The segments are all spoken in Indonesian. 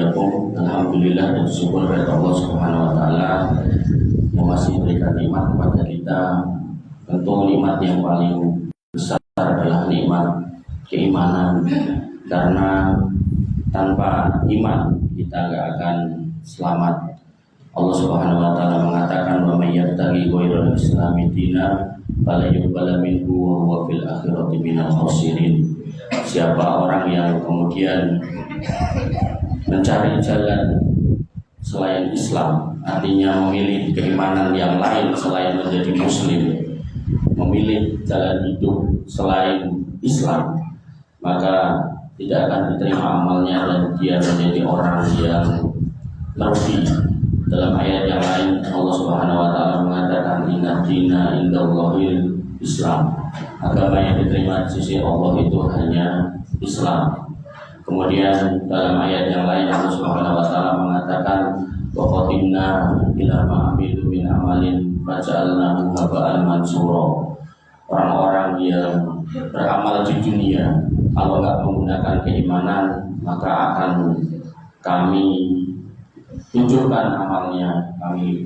iyyakum. Alhamdulillah dan syukur kepada Allah Subhanahu wa taala yang masih memberikan nikmat kepada kita. Tentu nikmat yang paling besar adalah nikmat keimanan, karena tanpa iman kita enggak akan selamat. Allah Subhanahu wa taala mengatakan, "Wa may yabtaghi ghairal islami dinan fala yuqbala minhu wa huwa fil akhirati minal khasirin." Siapa orang yang kemudian mencari jalan selain Islam, artinya memilih keimanan yang lain selain menjadi muslim, memilih jalan hidup selain Islam, maka tidak akan diterima amalnya dan dia menjadi orang yang merugi. Dalam ayat yang lain Allah Subhanahu wa taala mengatakan, "Inna dina indallahil Islam." Agama yang diterima di sisi Allah itu hanya Islam. Kemudian dalam ayat yang lain Allah Subhanahu wa taala mengatakan, "Wa qaddimna ila ma amilu min amalin faj'alnahu haba'an mansura." Orang-orang yang beramal di dunia kalau enggak menggunakan keimanan, maka akan kami tunjukkan amalnya, kami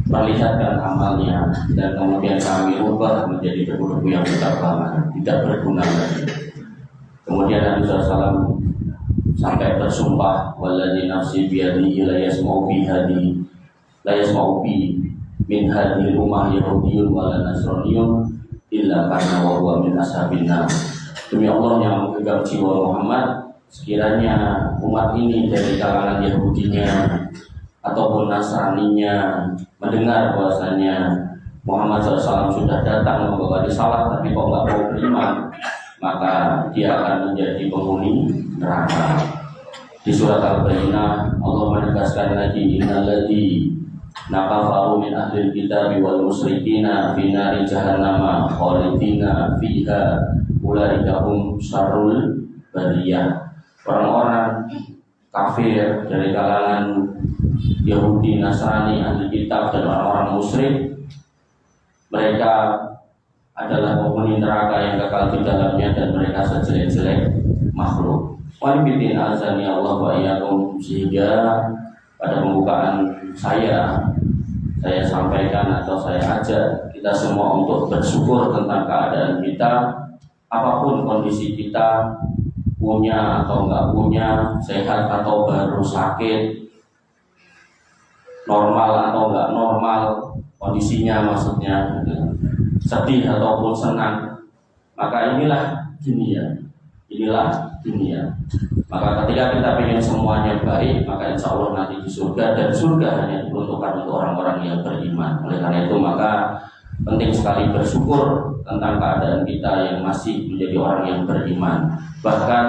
perlihatkan amalnya, dan kemudian kami ubah menjadi debu-debu yang tidak berguna lagi. Kemudian Nabi SAW sampai bersumpah, "Walladzi nafsi biyadihi la yasma'u bi min hadhil ummah yahudiyyun wa la nasraniyyun illa kana wa huwa min ashabin nar." Demi Allah yang menggenggam jiwa Muhammad, sekiranya umat ini dari kalangan Yahudinya ataupun Nasraninya mendengar bahwasanya Muhammad SAW sudah datang membawa risalah tapi kok nggak mau beriman, maka dia akan menjadi penghuni neraka. Di surat Al-Bayyinah Allah menegaskan lagi, "Innalladzina kafaru min ahlil kitabi wal musyrikina fi nari jahannama khalidina fiha ulaika hum syarrul bariyah." Orang-orang kafir dari kalangan Yahudi, Nasrani, ahli kitab dan orang-orang musyrik, mereka adalah penghuni neraka yang kekal di dalamnya dan mereka sejelek-jelek makhluk. Walibidin azani Allah wa iyyakum. Sehingga pada pembukaan saya sampaikan atau saya ajak kita semua untuk bersyukur tentang keadaan kita, apapun kondisi kita, punya atau enggak punya, sehat atau baru sakit, normal atau enggak normal kondisinya, maksudnya sedih ataupun senang, maka inilah dunia. Maka ketika kita ingin semuanya baik, maka insya Allah nanti di surga, dan surga hanya diperuntukkan untuk orang-orang yang beriman. Oleh karena itu maka penting sekali bersyukur tentang keadaan kita yang masih menjadi orang yang beriman. Bahkan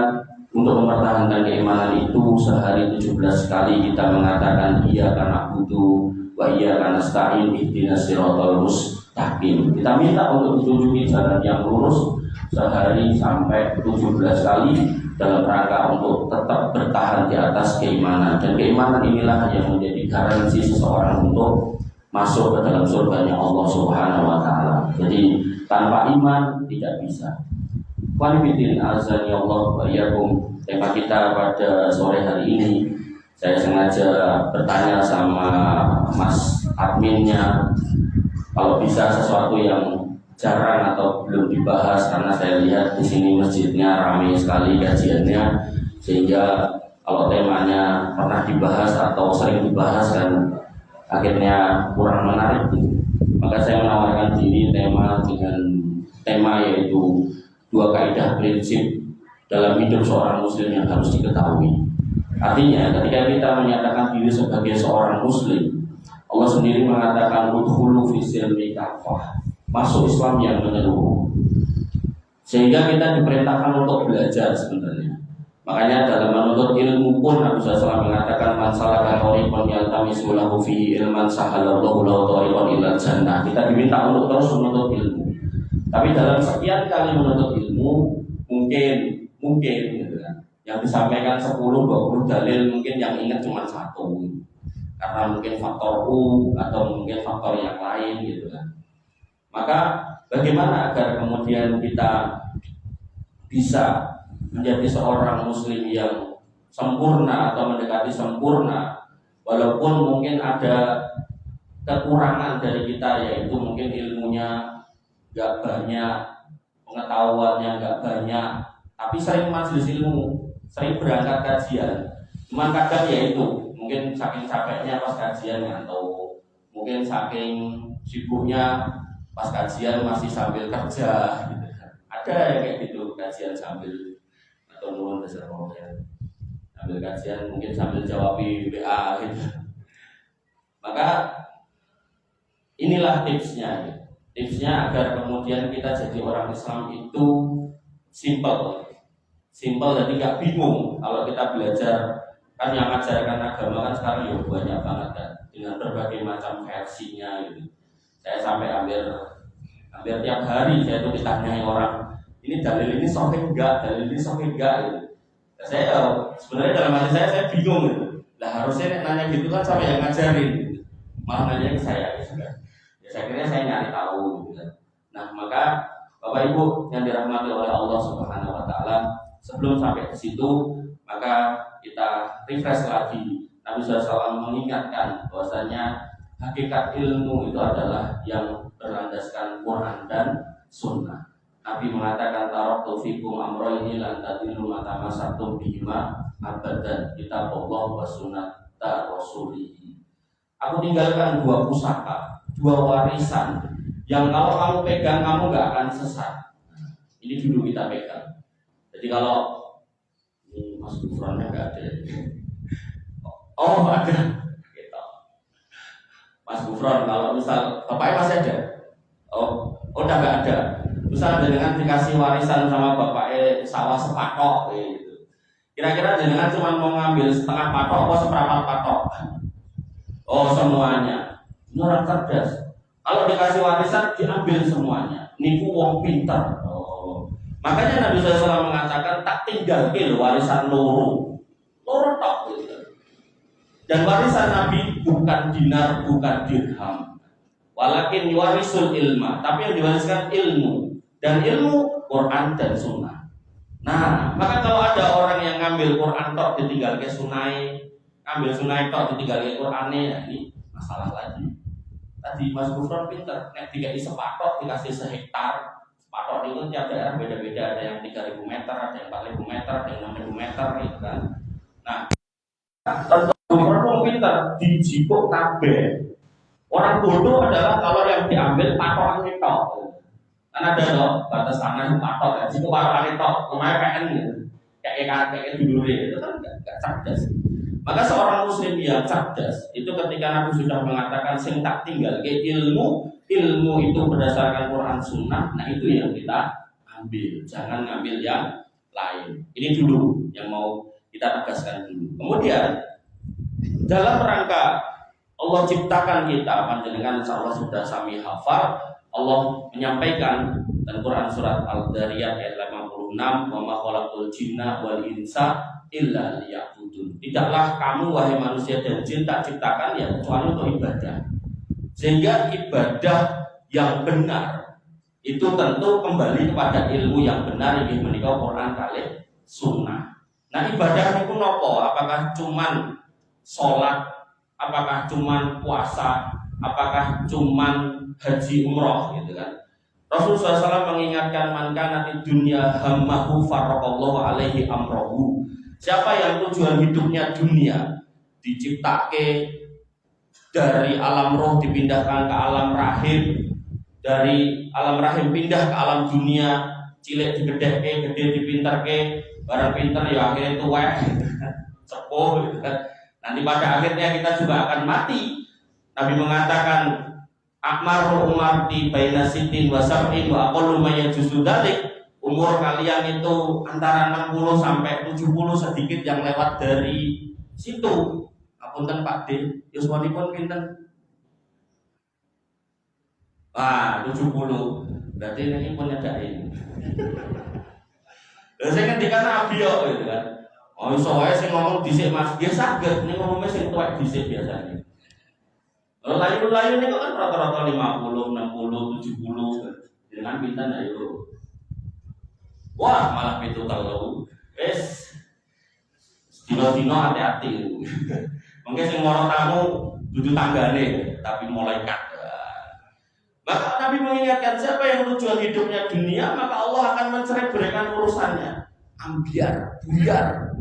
untuk mempertahankan keimanan itu, sehari 17 kali kita mengatakan iyyaka na'budu wa iyyaka nasta'in ihdinas siratal mustaqim. Kita minta untuk ditunjuki jalan yang lurus sehari sampai 17 kali dalam rangka untuk tetap bertahan di atas keimanan. Dan keimanan inilah yang menjadi garansi seseorang untuk masuk ke dalam surganya Allah Subhanahu wa taala. Jadi tanpa iman tidak bisa. Walibidin azani Allah wa iyyakum. Tema kita pada sore hari ini, saya sengaja bertanya sama Mas adminnya, kalau bisa sesuatu yang jarang atau belum dibahas, karena saya lihat di sini masjidnya ramai sekali kajiannya, sehingga kalau temanya pernah dibahas atau sering dibahas kan akhirnya kurang menarik. Maka saya menawarkan diri tema dengan tema yaitu 2 kaidah prinsip dalam hidup seorang muslim yang harus diketahui. Artinya ketika kita menyatakan diri sebagai seorang muslim, Allah sendiri mengatakan udkhulu fi silmi kafah, masuk Islam yang menyeluruh. Sehingga kita diperintahkan untuk belajar sebenarnya. Makanya dalam menuntut ilmu pun Nabi SAW mengatakan man salaka thariqan yaltamisu lahu fihi ilman sahalallahu lahu thariqan ilal jannah. Kita diminta untuk terus menuntut ilmu. Tapi dalam sekian kali menuntut ilmu mungkin gitu kan, yang disampaikan 10-20 dalil mungkin yang ingat cuma 1, karena mungkin faktor U atau mungkin faktor yang lain gitu kan. Maka bagaimana agar kemudian kita bisa menjadi seorang muslim yang sempurna atau mendekati sempurna, walaupun mungkin ada kekurangan dari kita, yaitu mungkin ilmunya gak banyak, pengetahuannya gak banyak, tapi sering majelis ilmu, sering berangkat kajian. Cuman kadang ya itu, mungkin saking capeknya pas kajian atau mungkin saking sibuknya pas kajian masih sambil kerja gitu. Ada ya kayak gitu, kajian sambil atau nurun dasar konten, sambil kajian mungkin sambil jawab WA gitu. Maka inilah tipsnya, tipsnya agar kemudian kita jadi orang Islam itu simple, jadi nggak bingung kalau kita belajar. Kan yang mengajarkan agama kan sekarang ya banyak banget kan, dengan berbagai macam versinya gitu. Saya sampai hampir tiap hari saya tuh ditanyai orang, ini dalil ini sahih enggak, dalil ini sahih enggak gitu. Nah, saya sebenarnya dalam hati saya bingung gitu. Lah harusnya nanya gitu kan sama yang ngajarin gitu. Malah nanya ke saya gitu kan. Ya saya kira saya nyari tahu gitu kan. Nah, maka Bapak Ibu yang dirahmati oleh Allah Subhanahu wa taala, sebelum sampai ke situ maka kita refresh lagi. Nabi SAW mengingatkan bahwasanya hakikat ilmu itu adalah yang berlandaskan Quran dan Sunnah. Nabi mengatakan taraktu fikum amrayni lan tadillu ma tamassaktum bihima abadan, kitabullah wa sunnata rasulih. Aku tinggalkan dua pusaka, dua warisan yang kalau kamu pegang kamu gak akan sesat. Ini dulu kita pegang. Jadi kalau ini Mas Gufronnya gak ada. Oh ada. Gitu. Mas Gufron, kalau misal bapaknya masih ada. Oh udah gak ada. Misal dengan dikasih warisan sama bapaknya sawah sepatok gitu. Kira-kira dengan cuma mau ngambil setengah patok atau seperempat patok? Oh semuanya. Ini orang cerdas. Kalau dikasih warisan diambil semuanya. Niku wong pinter. Oh. Makanya Nabi SAW mengatakan tak tinggal warisan loro tok gitu. Dan warisan Nabi bukan dinar, bukan dirham. Walakin warisul ilma, tapi yang diwariskan ilmu. Dan ilmu Quran dan Sunnah. Nah, maka kalau ada orang yang ngambil Quran tok ditinggal ke sunai, ngambil sunai tok ditinggal ke Qurannya, ya ini masalah lagi. Tadi Mas Gufron pinter, nek dikai sepatok dikasih sehektar. Sepatok itu tiap daerah beda-beda, ada yang 3.000 meter, ada yang 4.000 meter, ada yang 6.000 meter gitu kan. Nah, tentu orang pinter dijipuk kabeh. Orang bodoh adalah kalau yang diambil patokannya tok. Kan ada loh batas tanah itu patok ya, jika patokannya tok, lumayan PN gitu. Kayak dulu itu kan gak cerdas. Maka seorang muslim yang cerdas itu ketika Nabi sudah mengatakan sing tak tinggal ke ilmu itu berdasarkan Quran Sunnah, nah itu yang kita ambil, jangan ngambil yang lain. Ini dulu yang mau kita tegaskan dulu. Kemudian dalam rangka Allah ciptakan kita, panjenengan insyaallah sudah sami hafal, Allah menyampaikan dan Quran surat Al-Dariyat ayat 86, wa ma khalaqul jinna wal insa illa liya'budun. Tidaklah kamu wahai manusia dan jin tak ciptakan ya kecuali untuk ibadah. Sehingga ibadah yang benar itu tentu kembali kepada ilmu yang benar, yang menika Quran kali Sunnah. Nah ibadah itu nopo? Apakah cuman sholat? Apakah cuman puasa? Apakah cuman haji umroh gitu kan? Rasulullah SAW mengingatkan man kana fid dunya hammahu farraqallahu alaihi amrohu. Siapa yang tujuan hidupnya dunia, diciptake dari alam roh dipindahkan ke alam rahim, dari alam rahim pindah ke alam dunia, cilik digedheke, gede dipinterke, barang pinter ya akhirnya tuwek, sepuh gitu kan. Nanti pada akhirnya kita juga akan mati. Nabi mengatakan akmaru umarti baina sitin wa sab'in wa aqallu ma yajuzu dzalik. Umur kalian itu antara 60 sampai 70, sedikit yang lewat dari situ. Apunten Pak D, yuswanipun pinten? Ah, 70. Berarti ini pun nyadain. Lha sing ngendikan Nabi yo gitu kan. Oh iso wae sing ngomong dhisik Mas, nggih saged ning ngomongnya sing tuwek dhisik biasanya. Layu-layu niku kan rata-rata 50, 60, 70. Dengan pinten ayo. Wah, malah itu kalau wes Dino-dino hati-hati. Mungkin sing moro tamu dudu tanggane, tapi malaikat. Maka Nabi mengingatkan siapa yang tujuan hidupnya dunia, maka Allah akan mencerai-beraikan urusannya. Ambiar, buyar.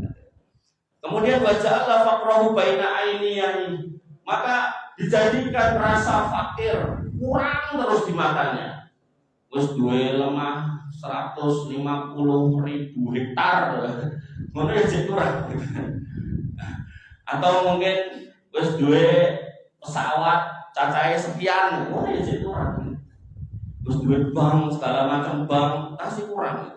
Kemudian waja'ala faqrahu baina ainiyani, maka dijadikan rasa fakir kurang terus di matanya. Wis duwe lemah 150.000 hektar, ngono ya kurang. Atau mungkin wis duwe pesawat cacahe sekian, ngono ya kurang. Wis duwe bank segala macam bank, masih kurang.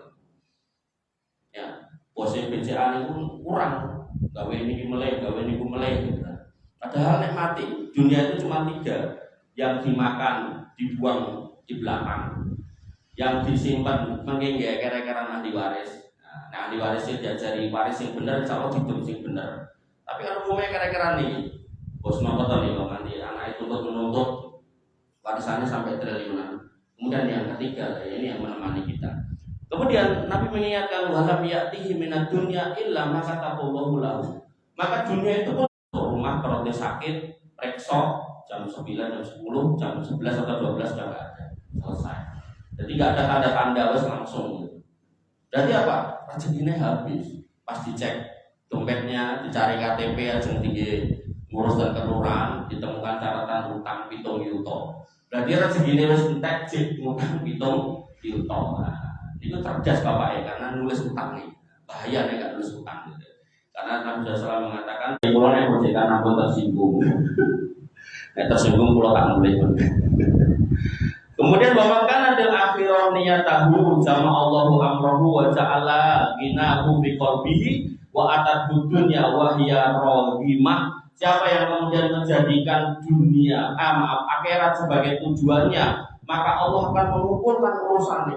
Ya, posisi BCA itu kurang. Gawe ini meleh, gawe ini meleh. Padahal nek mati, dunia itu cuma 3, yang dimakan, dibuang di belakang, yang disimpan mungkin ya kira-kira ahli waris. Nah, ahli waris itu diajari waris yang benar, insya Allah hidup yang benar. Tapi kan umumnya kira-kira nih, bos nopo nih, nanti anak itu menuntut warisannya sampai triliunan. Kemudian yang ketiga, ini yang menemani kita. Kemudian Nabi mengingatkan walam ya'tihi minad dunya illa ma kataballahu lahu. Maka dunia itu pun rumah perutnya sakit, rekso jam 9, jam 10, jam 11 atau 12 sudah enggak ada. Selesai. Jadi enggak ada tanda-tanda wes langsung. Berarti apa? Rezekinya habis. Pas dicek dompetnya, dicari KTP ajeng tinggi ngurus dan kelurahan, ditemukan catatan utang 7 juta. Berarti rezekinya wis entek jek ngutang 7 juta. Itu cerdas bapak ya, karena nulis utang nih bahaya nih nggak nulis utang gitu. Karena Nabi SAW mengatakan pulau yang menjadikan aku tersinggung, tersinggung pulau tak nulis. Kemudian bapak kan ada akhirah niyatahu sama Allahu amrohu wa ja'ala ginahu bi qalbihi wa atat dunya wa hiya rohimah. Siapa yang kemudian menjadikan dunia, akhirat sebagai tujuannya, maka Allah akan mengumpulkan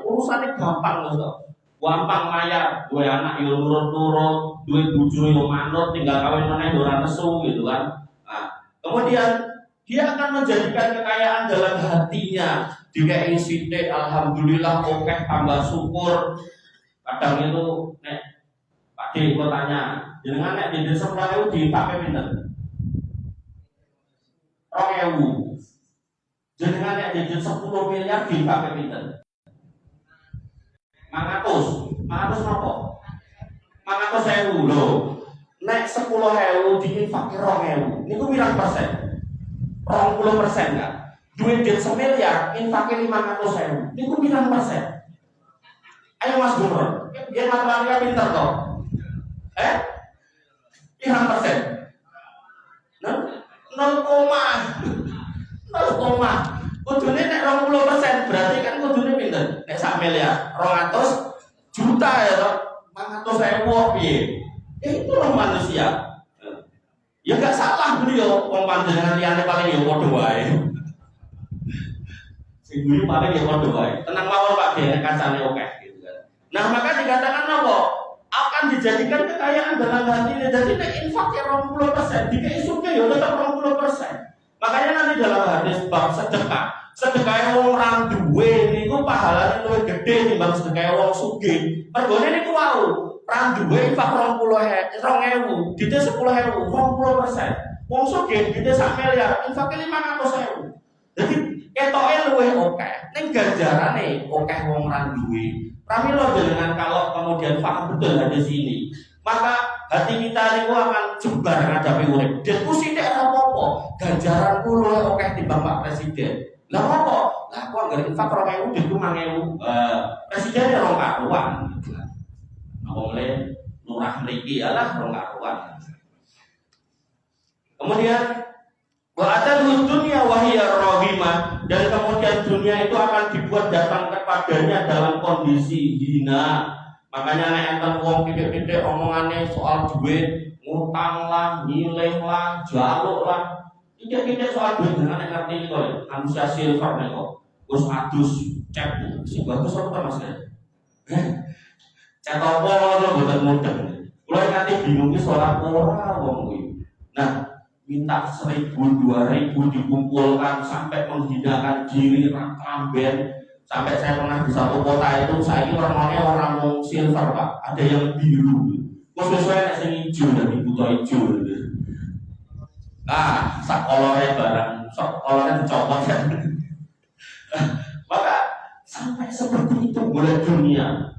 urusannya gampang loh. Gampang mayar, dua anak yo nurut-nurut, dua bojo yo manut, tinggal kawin meneh ora nesu gitu kan. Nah, kemudian dia akan menjadikan kekayaan dalam hatinya. Dikai sithik alhamdulillah oke tambah syukur. Kadang itu nek Pak D kok tanya, jenengan nek di desa itu dipakai pinten? 2.000. Jenengan nek jajan 10 miliar dipakai pinten? 500 napa? 500.000 lho. Nek 10.000 diinfak 2.000. Niku pirang persen? 20% kan? Duit 1 miliar infaknya 500.000. Niku pirang persen? Ayo Mas Gubernur, biar matematika pinter toh. Pirang persen? 0, kudune nek 20% berarti kan kudune pinten? Nek 1 miliar 200 juta ya toh. 500.000 piye? Itu loh manusia. Ya enggak salah beliau, wong panjenengan liyane paling ya padha wae. Sing guyu paling ya padha wae. Tenang mawon Pak Dene kancane oke gitu kan. Nah, maka dikatakan apa? Akan dijadikan kekayaan dalam hatinya. Jadi nek infak ya 20%, dikai surga ya tetap 20%. Makanya nanti dalam hadis bab sedekah wong ra duwe niku pahalane luwih gedhe timbang sedekah wong sugih. Mergone niku wau, ra duwe infak 2.000, dite 10.000, 20%. Wong sugih dite 1 miliar, infake 500.000. Jadi ketoke luwih akeh. Ning ganjarane akeh wong ra duwe. Pramila dengan kalau kemudian paham betul hadis ini, maka hati kita niku akan jembar ngadepi urip. Denku sithik ora apa-apa, ganjaranku luwih akeh timbang Pak Presiden. Lah apa? Lah aku anggere infak 2.000 denku 5.000. Presiden ya 2 karuan. Aku mulai lurah mriki alah 2 karuan. Kemudian wa atadhu dunya wa hiya rahimah, dan kemudian dunia itu akan dibuat datang kepadanya dalam kondisi hina. Makanya nek enten wong titik-titik omongane soal duit, ngutang lah, nyileh lah, jaluk lah. Titik-titik soal duit dengan nek ngerti kok, manusia silver nek kok. Terus adus cek sing bagus apa Mas? Cek apa lho boten mudeng. Kulo nganti bingung iki salat ora wong kuwi. Nah, minta 1.000, 2.000 dikumpulkan sampai menghinakan diri ramben. Sampai saya pernah di satu kota itu, saya ini orangnya orang silver Pak, ada yang biru. Khususnya nek sing ijo dan buta ijo. Ah, sak kolore barang, sok kolore dicopot kan. Maka sampai seperti itu mulai dunia.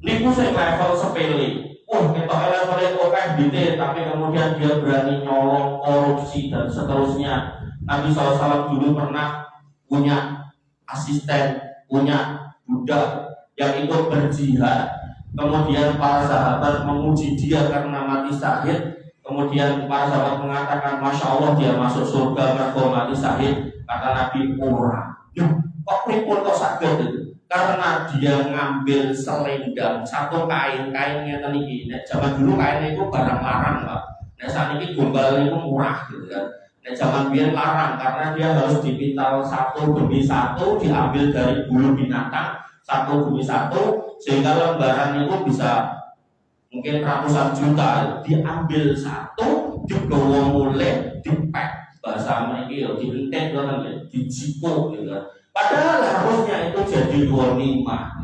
Niku sing level sepele. Kita levelnya oke gitu, tapi kemudian dia berani nyolong, korupsi dan seterusnya. Nabi SAW dulu pernah punya asisten, punya budak yang ikut berjihad. Kemudian para sahabat memuji dia karena mati syahid. Kemudian para sahabat mengatakan, Masya Allah dia masuk surga karena mati syahid. Kata Nabi, orang kok pripun kok saged itu? Karena dia ngambil selendang satu kainnya tadi. Nek zaman dulu kain itu barang larang, Pak. Nek saat ini gombal itu murah gitu kan. Nek zaman biar larang karena dia harus dipintal satu demi satu, diambil dari bulu binatang satu demi satu, sehingga lembaran itu bisa mungkin ratusan juta. Diambil satu, dibawa mulai, dipek bahasa mereka, dibentek kan, dijipuk gitu kan. Padahal harusnya itu jadi ghanimah.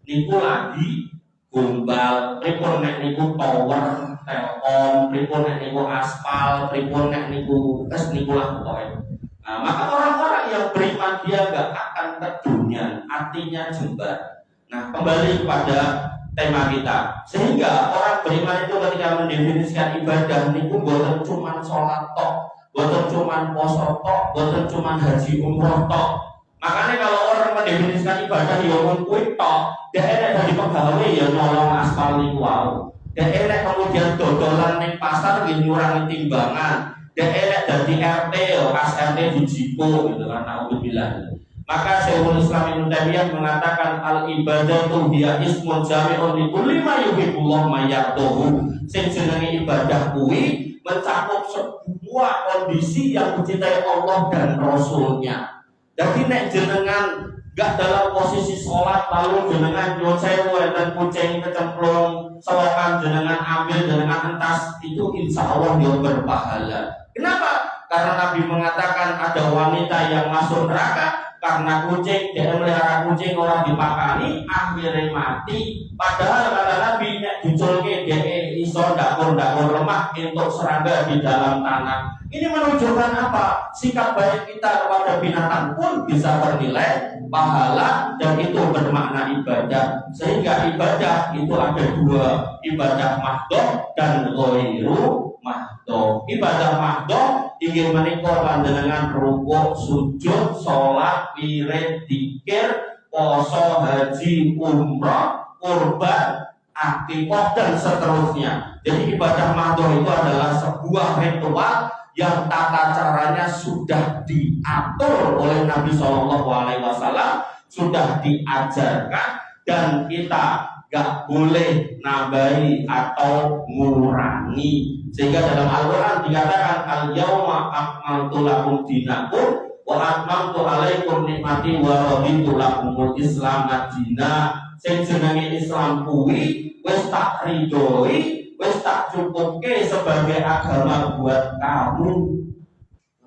Niku lagi gombal, pripun nek niku tower, telkom, pripun nek niku aspal, pripun nek niku niku lah pokoknya. Nah, maka orang-orang yang beriman dia gak akan kedunian, artinya jembar. Nah, kembali kepada tema kita. Sehingga orang beriman itu ketika mendefinisikan ibadah niku boten cuman sholat tok, boten cuman poso tok, boten cuman haji umroh tok. Makanya kalau orang mendefinisikan ibadah ya wong kuwi tok, dhek enek dadi pegawai ya nolong aspal niku wae. Dhek enek kemudian dodolan ning pasar nggih nyurangi timbangan. Dhek enek dadi RT ya pas RT dijipo gitu kan, naudzubillah. Maka Syekhul Islam Ibnu Taimiyah mengatakan al ibadatu hiya ismun jami'un li kulli ma yuhibbullah ma yarduhu. Sing jenenge ibadah kuwi mencakup sebuah kondisi yang dicintai Allah dan Rasulnya. Jadi nek jenengan gak dalam posisi sholat lalu jenengan nyuwun sewu dan kucing kecemplung selokan jenengan ambil jenengan entas, itu insya Allah dia berpahala. Kenapa? Karena Nabi mengatakan ada wanita yang masuk neraka karena kucing, dia melihara kucing orang dipakani akhirnya mati. Padahal kata Nabi nek diculke dia iso dakur lemah untuk serangga di dalam tanah. Ini menunjukkan apa? Sikap baik kita kepada binatang pun bisa bernilai pahala dan itu bermakna ibadah. Sehingga ibadah itu ada dua, ibadah mahdoh dan ghairu mahdoh. Ibadah mahdoh ingin menikah panjenengan rukuk, sujud, sholat, wirid, dzikir, poso, haji, umrah, kurban, akikah dan seterusnya. Jadi ibadah mahdoh itu adalah sebuah ritual yang tata caranya sudah diatur oleh Nabi SAW, sudah diajarkan, dan kita gak boleh nambahi atau ngurangi. Sehingga dalam Al-Quran dikatakan al-yawma akmaltu lakum dinakum wa atmamtu alaikum nikmati wa raditu lakumul islam madina. Sing jenenge Islam kuwi wis tak ridhoi, wis tak cukupke sebagai agama buat kamu.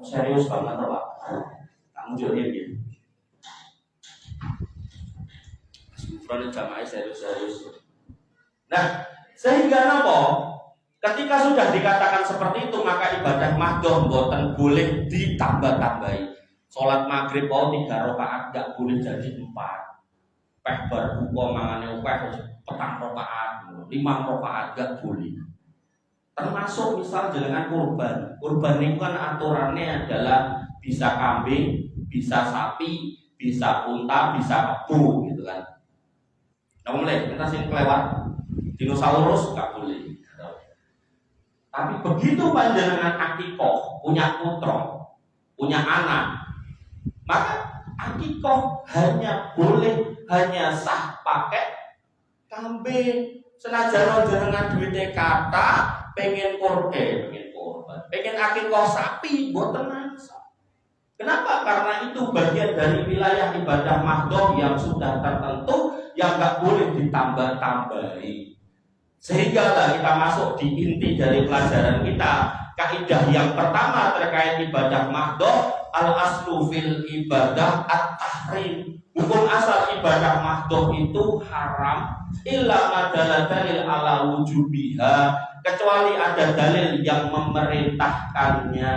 Serius banget Pak. Kamu jadi gitu. Sebenarnya jamaah serius. Nah, sehingga napa? Ketika sudah dikatakan seperti itu, maka ibadah mahdoh mboten boleh ditambah-tambahi. Salat maghrib 3 rakaat gak boleh jadi 4. Peh bar buka mangane peh 4 rakaat, 5 rakaat gak boleh. Termasuk misal jenengan kurban. Kurban itu kan aturannya adalah bisa kambing, bisa sapi, bisa unta, bisa kebu gitu kan. Nah, mulai kita sing kelewat dinosaurus gak boleh. Tapi begitu panjenengan akikoh, punya putra, punya anak, maka akikoh hanya sah pakai kambing. Senajan jenengan duwite kata pengen kurban, pengen akikoh sapi, mboten mangsa. Kenapa? Karena itu bagian dari wilayah ibadah mahdoh yang sudah tertentu, yang gak boleh ditambah-tambahi. Sehingga kita masuk di inti dari pelajaran kita. Kaidah yang pertama terkait ibadah mahdoh, al aslu fil ibadah at-tahrim. Hukum asal ibadah mahdoh itu haram illa madalla dalil ala wujubiha, kecuali ada dalil yang memerintahkannya.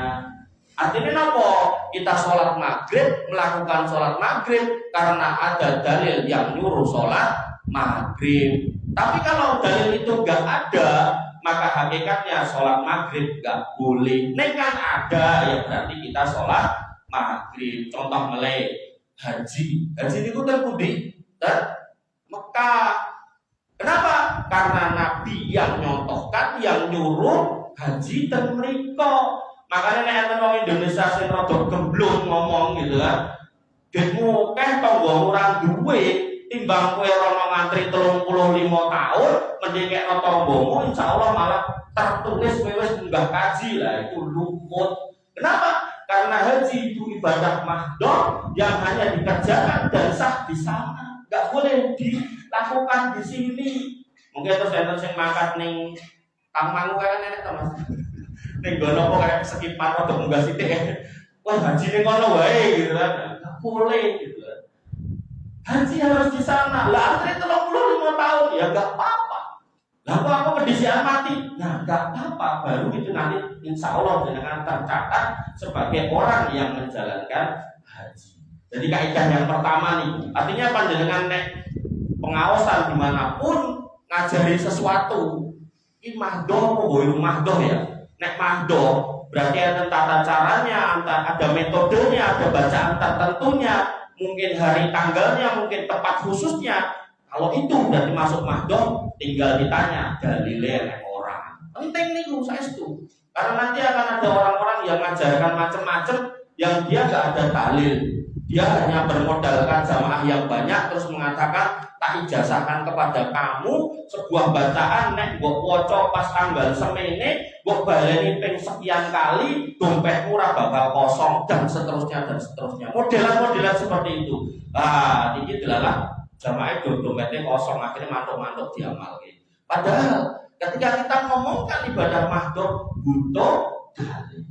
Artinya apa? Kita sholat maghrib, melakukan sholat maghrib karena ada dalil yang nyuruh sholat maghrib. Tapi kalau dalil itu nggak ada, maka hakikatnya sholat maghrib nggak boleh. Ini kan ada, ya berarti kita sholat maghrib. Contoh mulai haji itu kan budi dan Mekah. Kenapa? Karena Nabi yang nyontohkan, yang nyuruh haji dan mereka. Makanya nek enten wong Indonesia sing rada gemblung ngomong gitu kan. Getmu keh tangga ora duwe timbang kowe rono ngantri 35 tahun mending kek tanggamu insyaallah malah tertulis kowe wis munggah kaji lah, itu luput. Kenapa? Karena haji itu ibadah mahdoh yang hanya dikerjakan dan sah di sana, nggak boleh dilakukan di sini. Mungkin terus enten sing mangkat ning Tangmangu kayak nenek to Mas. Ning gono kok kayak sekipan atau munggah sithik. Wah, haji ning kono wae gitu kan. Nggak boleh gitu kan. Haji harus di sana. Lah antri 35 tahun ya nggak apa-apa. Lah kok aku kedisian mati? Nah, nggak apa-apa. Baru itu nanti insya Allah dengan tercatat sebagai orang yang menjalankan haji. Jadi kaidah yang pertama nih, artinya panjenengan nek pengawasan dimanapun ngajari sesuatu, ini mahdoh apa mahdoh ya? Nek mahdoh berarti ada tata caranya, ada metodenya, ada bacaan tertentunya, mungkin hari tanggalnya, mungkin tempat khususnya. Kalau itu berarti masuk mahdoh, tinggal ditanya dalilnya orang. Penting nih saya itu, karena nanti akan ada orang-orang yang mengajarkan macam-macam yang dia nggak ada dalil, dia hanya bermodalkan jamaah yang banyak terus mengatakan tak ijazahkan kepada kamu sebuah bacaan nek mbok waca pas tanggal semene, mbok baleni ping sekian kali, dompetmu ora bakal kosong dan seterusnya dan seterusnya. Modelan-modelan seperti itu. Ah, ini adalah jamaah dompetnya kosong, akhirnya mantuk-mantuk diamalkan. Padahal ketika kita ngomongkan ibadah mahdoh butuh dalil.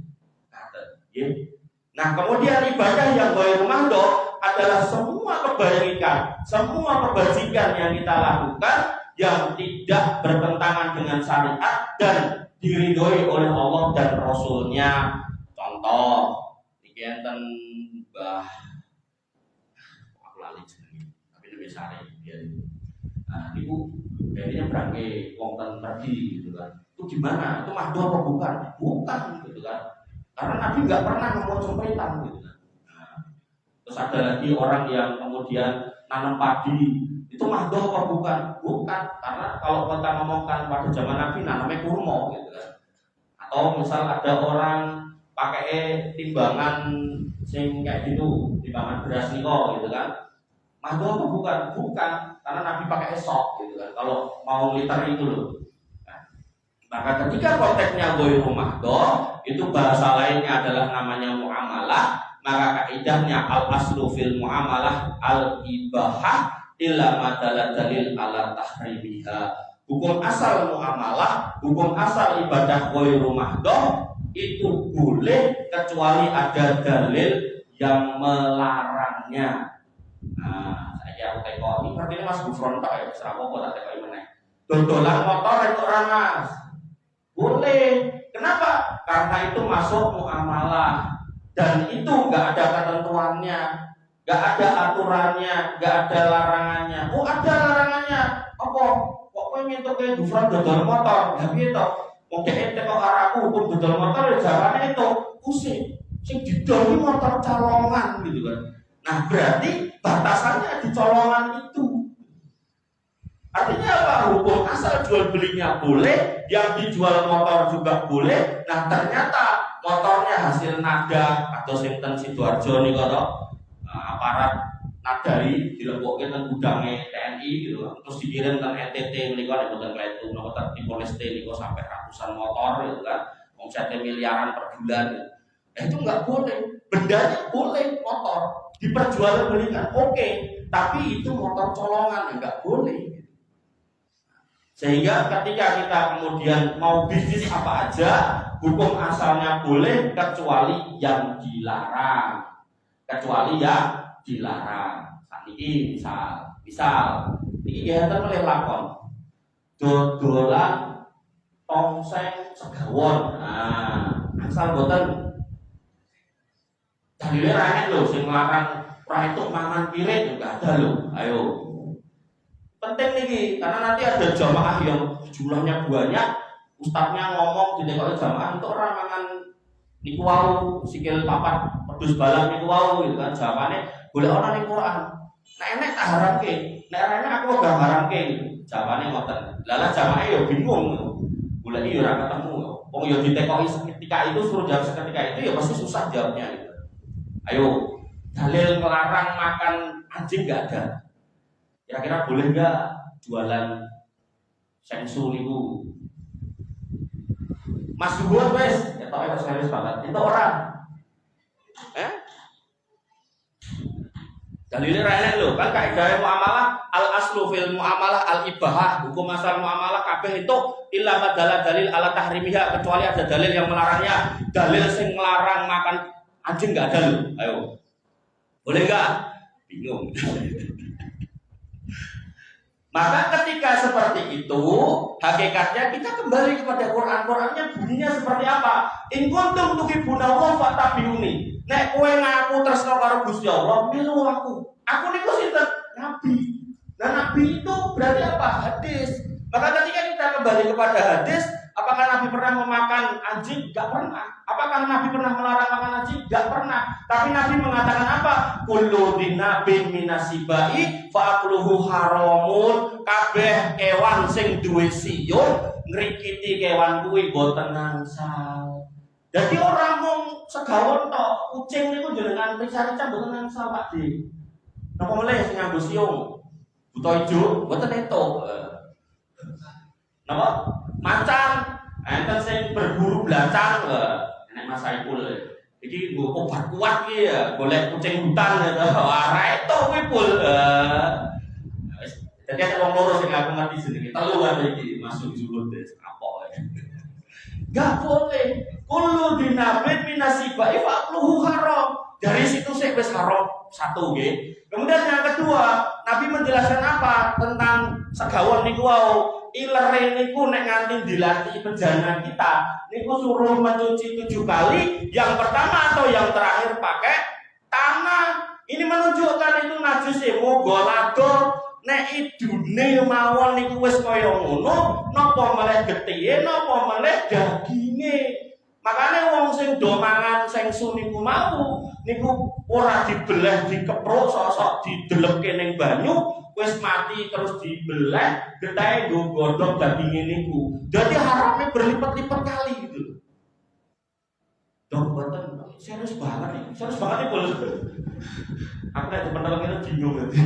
Nah, kemudian ibadah yang ghairu mahdoh adalah semua kebaikan, semua kebajikan yang kita lakukan yang tidak bertentangan dengan syariat dan diridhoi oleh Allah dan Rasulnya. Contoh, iki enten Mbah aku lali jenenge, tapi lebih sare dia. Nah, ibu jadinya berangke wong ten pergi gitu kan. Itu gimana? Itu mahdoh apa bukan? Bukan gitu kan. Karena Nabi nggak pernah ngomong sempritan gitu kan. Nah, terus ada lagi orang yang kemudian nanam padi, itu mahdoh apa bukan? Bukan, karena kalau kita ngomongkan pada zaman Nabi nanamnya kurma gitu kan. Atau misal ada orang pakai timbangan sing kayak gitu, timbangan beras niko gitu kan. Mahdoh apa bukan? Bukan, karena Nabi pakai esok gitu kan. Kalau mau liter itu loh. Maka ketika konteksnya ghairu mahdoh, itu bahasa lainnya adalah namanya muamalah, maka kaidahnya al aslu fil muamalah al ibahah illa madalla dalil ala tahrimiha. Hukum asal muamalah, hukum asal ibadah ghairu mahdoh itu boleh kecuali ada dalil yang melarangnya. Nah, saya tengok ini berarti Mas Gufron tak ya, serapa kok tak tengok meneh. Dodolan motor itu Mas. Boleh. Kenapa? Karena itu masuk muamalah dan itu nggak ada ketentuannya, nggak ada aturannya, nggak ada larangannya. Oh ada larangannya. Apa? Kok kowe nyentuh ke Gufron dodol motor? Lah piye to? Wong dhek teko arahku hukum dodol motor jawane itu pusing. Sing didol motor colongan gitu kan. Nah, berarti batasannya di colongan itu. Artinya apa? Hukum asal jual belinya boleh, yang dijual motor juga boleh. Nah ternyata motornya hasil nada atau sinten Sidoarjo nih kalau aparat nadari dilebokke teng gudange TNI gitu, terus dikirim teng NTT niku nek boten kletu, napa di Polres T niku sampai ratusan motor gitu kan, omsetnya miliaran per bulan. Gitu. Itu nggak boleh, bendanya boleh motor diperjualbelikan oke, tapi itu motor colongan nggak boleh. Sehingga ketika kita kemudian mau bisnis apa aja, hukum asalnya boleh kecuali yang dilarang. Kecuali yang dilarang. Sakniki misal iki enten melih lakon dodolan tongseng segawon. Nah, asal boten dalile ra enek lho sing nglarang ra entuk mangan piring enggak ada lho. Ayo. Penting niki karena nanti ada jamaah yang jumlahnya banyak, ustadznya ngomong di dekat jamaah untuk orang mangan niku wau sikil papat pedus balang niku wau gitu kan. Jawabane boleh ana ning Quran. Nek enek tak haramke, nek ra enek aku ora haramke gitu. Jawabane ngoten. Lah jamaah yo bingung. Golek yo ora ketemu. Wong yo ditekoki seketika itu suruh jawab seketika itu ya pasti susah jawabnya gitu. Ayo, dalil melarang makan anjing enggak ada. Kira-kira boleh enggak jualan sensu niku? Mas Dhuwur wis, ketok serius banget. Itu orang. Dalile ra enek lho, kan kaidah muamalah al aslu fil muamalah al ibahah, hukum asal muamalah kabeh itu illa madalla dalil ala tahrimiha, kecuali ada dalil yang melarangnya. Dalil sing melarang makan anjing enggak ada lho. Ayo. Boleh enggak? Bingung. Maka ketika seperti itu, hakikatnya kita kembali kepada Quran. Qurannya bunyinya seperti apa? In kuntum tuhibbunallaha fattabi'uni. Nek kowe ngaku tresna karo Gusti Allah, milu aku. Aku niku sinten? Nabi. Nah, nabi itu berarti apa? Hadis. Maka ketika kita kembali kepada hadis, apakah Nabi pernah memakan anjing? Enggak pernah. Apakah Nabi pernah melarang makan anjing? Enggak pernah. Tapi Nabi mengatakan apa? Kullu dinabin minasibai fa'akluhu haramun. Kabeh kewan sing duwe siyung ngrikiti kewan kuwi boten nangsal. Jadi orang mung segawon tok, kucing niku jenengan periksa-periksa boten nangsal Pak Di. Napa meleh sing nganggo siyung? Buta ijo boten entuk. Napa? Macan, enten sing berburu blacang, enek Mas Saiful. Iki nggo obat kuat iki ya, golek kucing hutan ya. Ora entuk kuwi pul. Jadi ada wong loro sing aku ngerti jenenge. Telu wae iki masuk julud deh, kapok. Enggak boleh. Kullu dinabit minasibai fa'luhu haram. Dari situ sih wis haram satu nggih. Kemudian yang kedua, Nabi menjelaskan apa tentang segawon niku wau. Ilere niku nek nganti dilatih bejana kita, niku suruh mencuci 7 kali. Yang pertama atau yang terakhir pakai tanah. Ini menunjukkan itu najis moga lado nek idune mawon niku wis kaya ngono, napa meleh getih, napa meleh daginge. Makanya wong sing do mangan sengsu niku mau niku ora dibelah dikepruk sok-sok dideleke ning banyu wis mati terus dibelah getahe nggo godhog daginge niku. Jadi haramnya berlipat-lipat kali gitu. Dong boten serius banget nih. Serius banget nih bos. Aku nek peneleng ini bingung gitu.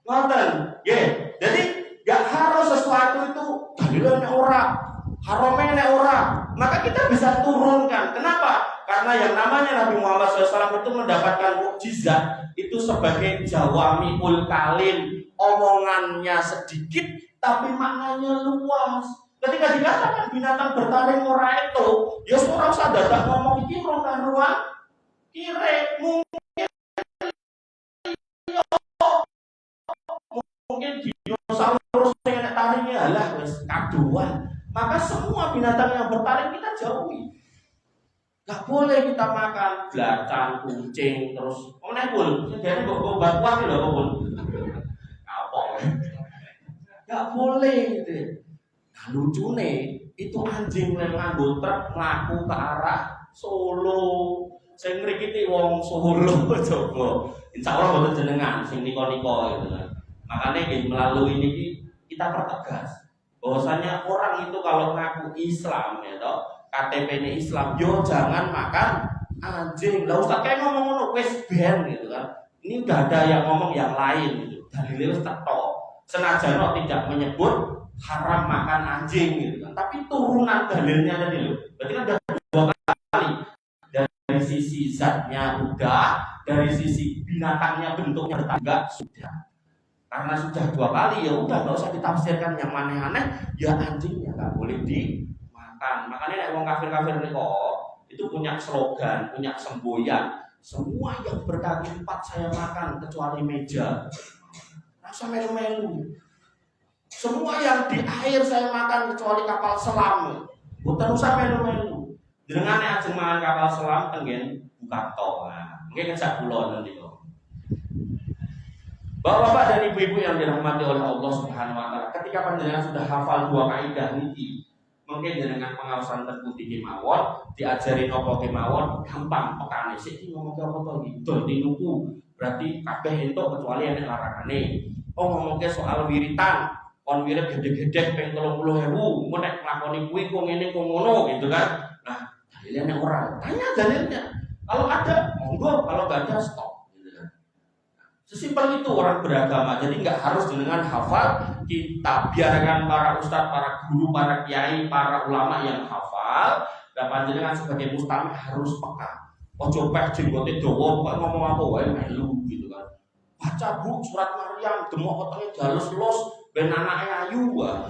Ngoten, nggih. Jadi gak harus sesuatu itu dalilnya ora. Haramnya nek ora, maka kita bisa turunkan. Kenapa? Karena yang namanya Nabi Muhammad SAW itu mendapatkan mukjizat itu sebagai jawamiul kalim, omongannya sedikit tapi maknanya luas. Ketika dikatakan binatang bertaring ora itu, ya ora usah dadak ngomong iki rong karuan kire mungkin dinosaurus yang enak taringnya lah wis kaduan. Maka semua binatang yang bertaring kita jauhi. Gak boleh kita makan belacang, kucing, terus mana pun. Jadi kok batuan lho kok pun. Kapok. Gak boleh gitu. Nah, lucune itu anjing yang nganggo truk mlaku ke arah Solo. Sing ngrikiti wong Solo coba. Insyaallah boten jenengan sing niko-niko gitu kan. Makanya melalui ini kita pertegas bahwasanya orang itu kalau ngaku Islam ya toh, KTP-nya Islam, yo jangan makan anjing. Lah Ustaz kayak ngomong ngono wis ben gitu kan. Ini udah ada yang ngomong yang lain gitu. Dalile wis teko. Senajan tidak menyebut haram makan anjing gitu kan. Tapi turunan dalilnya tadi loh. Berarti kan ada 2 kali. Dari sisi zatnya udah, dari sisi binatangnya bentuknya enggak sudah. Karena sudah 2 kali ya udah nggak usah ditafsirkan yang aneh-aneh. Ya anjingnya nggak boleh dimakan. Makanya wong kafir-kafir nih kok itu punya slogan, punya semboyan. semua yang berkaki 4 saya makan kecuali meja. Rasa melu-melu. Semua yang di air saya makan kecuali kapal selam. Bukan usah melu-melu. Dengan ajeng mangan kapal selam tenggen buka tol. Nah, mungkin ngejak kula nanti kok. Bapak-bapak dan ibu-ibu yang dirahmati oleh Allah Subhanahu wa taala, ketika panjenengan sudah hafal 2 kaidah niki, mungkin dengan pengawasan terputih kemawon, diajari nopo kemawon, gampang pekane sik iki ngomong apa to iki? Dol tinuku, berarti kabeh entuk kecuali enek larangane. Oh ngomongke soal wiritan, kon wirid gede-gede ping 30.000, engko nek nglakoni kuwi kok ngene kok ngono gitu kan. Nah, dalilnya ora. Tanya dalilnya. Kalau ada, monggo, kalau enggak ada stop. Sesimpel itu orang beragama. Jadi nggak harus dengan hafal. Kita biarkan para ustadz, para guru, para kiai, para ulama yang hafal. Dan panjenengan sebagai mustami harus peka. Ojo pek jenggote dawa, kok ngomong apa wae melu gitu kan. Baca bu surat Maryam, demok otaknya jalus-los, ben anake ayu wae.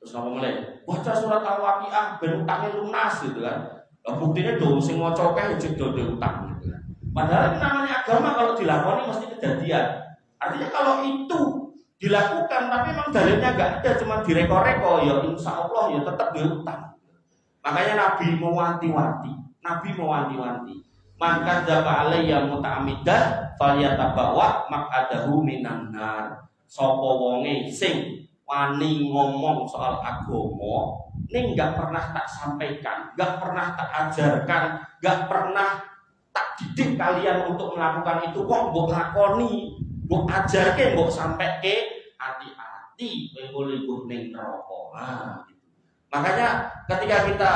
Terus apa mulai? Baca surat Al-Waqiah ben utange lunas gitu kan. Lah buktine do sing maca akeh jek do utang gitu kan. Padahal namanya agama kalau dilakoni mesti kejadian. Artinya kalau itu dilakukan tapi memang dalilnya enggak ada, cuma direko-reko, ya insya Allah ya tetap diutang. Makanya Nabi mewanti-wanti. Maka dzaba alayya muta'ammidan falyatabawa maq'adahu minan nar. Sapa wonge sing wani ngomong soal agama ning enggak pernah tak sampaikan, enggak pernah tak ajarkan, enggak pernah tak didik kalian untuk melakukan itu, kok mbok lakoni, mbok ajarke, mbok sampeke, hati-hati kowe mlebu ning neraka. Nah, gitu. Makanya ketika kita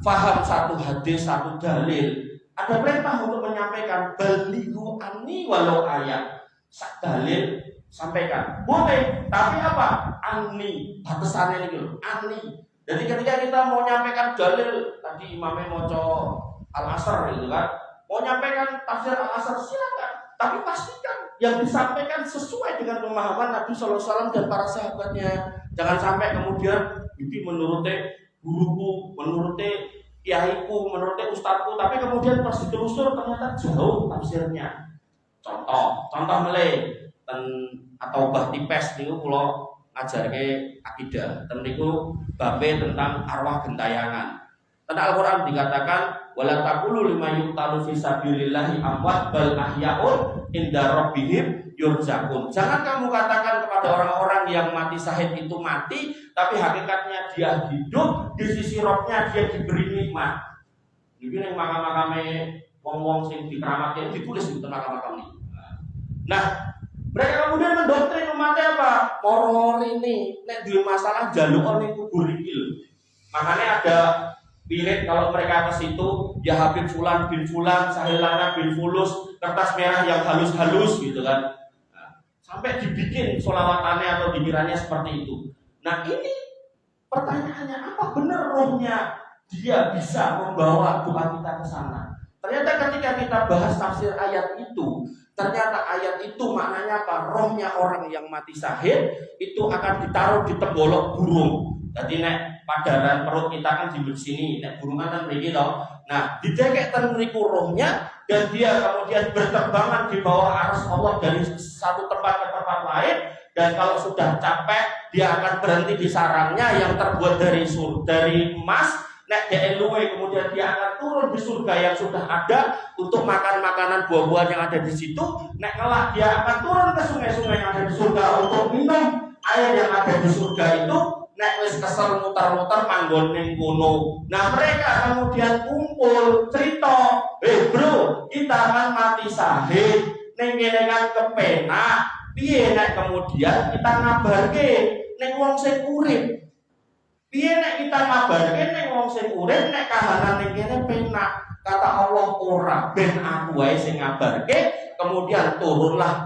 paham satu hadis, satu dalil, ada perintah untuk menyampaikan balighu anni walau ayat. Sak dalil sampaikan. Boleh, tapi apa? Anni, batasannya ini lho, anni. Jadi ketika kita mau menyampaikan dalil, tadi imamnya maca Al-Asr gitu kan, mau menyampaikan tafsir Al-Asr silakan, tapi pastikan yang disampaikan sesuai dengan pemahaman Nabi SAW dan para sahabatnya. Jangan sampai kemudian ini menurutnya guruku, menurutnya kiaiku, menurutnya ustadku, tapi kemudian pas ditelusur ternyata jauh tafsirnya. Contoh mulai atau bahti pes niku kula ngajarke akidah. Ten niku babe tentang arwah gentayangan. Tentang Al-Qur'an dikatakan wala taqulu lima yuqtalu fi sabilillahi amwat bal ahyaun inda rabbihim yurzaqun. Jangan kamu katakan kepada orang-orang yang mati syahid itu mati, tapi hakikatnya dia hidup, di sisi Rabb-nya dia diberi nikmat. Iki ning makam-makame wong-wong sing dikeramatke ditulis di makam-makam ini. Nah, mereka kemudian mendoktrin umatnya apa? Moro ini nek duwe masalah njaluk ning kubur iki lho. Makanya ada pirit kalau mereka ke situ, ya Habib Fulan bin Fulan, Sahilana bin Fulus, kertas merah yang halus-halus gitu kan. Nah, sampai dibikin solawatannya atau dikiranya seperti itu. Nah ini pertanyaannya, apa benar rohnya dia bisa membawa doa kita ke sana? Ternyata ketika kita bahas tafsir ayat itu, ternyata ayat itu maknanya apa? Rohnya orang yang mati syahid itu akan ditaruh di tegolok burung. Jadi nek padaran perut kita kan di sini, nek burungan kan mriki to. Nah, didekek ten mriku rohnya dan dia kemudian berterbangan di bawah arus Allah dari satu tempat ke tempat lain, dan kalau sudah capek dia akan berhenti di sarangnya yang terbuat dari emas. Nek dia luwe, kemudian dia akan turun di surga yang sudah ada untuk makan makanan buah-buahan yang ada di situ. Nek ngelak dia akan turun ke sungai-sungai yang ada di surga untuk minum air yang ada di surga itu. Nek wis kesel muter-muter manggon ning kono. Nah, mereka kemudian kumpul cerita, bro, kita kan mati syahid, ning kene kan kepenak. Piye nek kemudian kita ngabarke ning wong sing urip? Piye nek kita ngabarke ning wong sing urip nek kahanan ning kene penak? Kata Allah ora, ben aku wae sing ngabarke, kemudian turunlah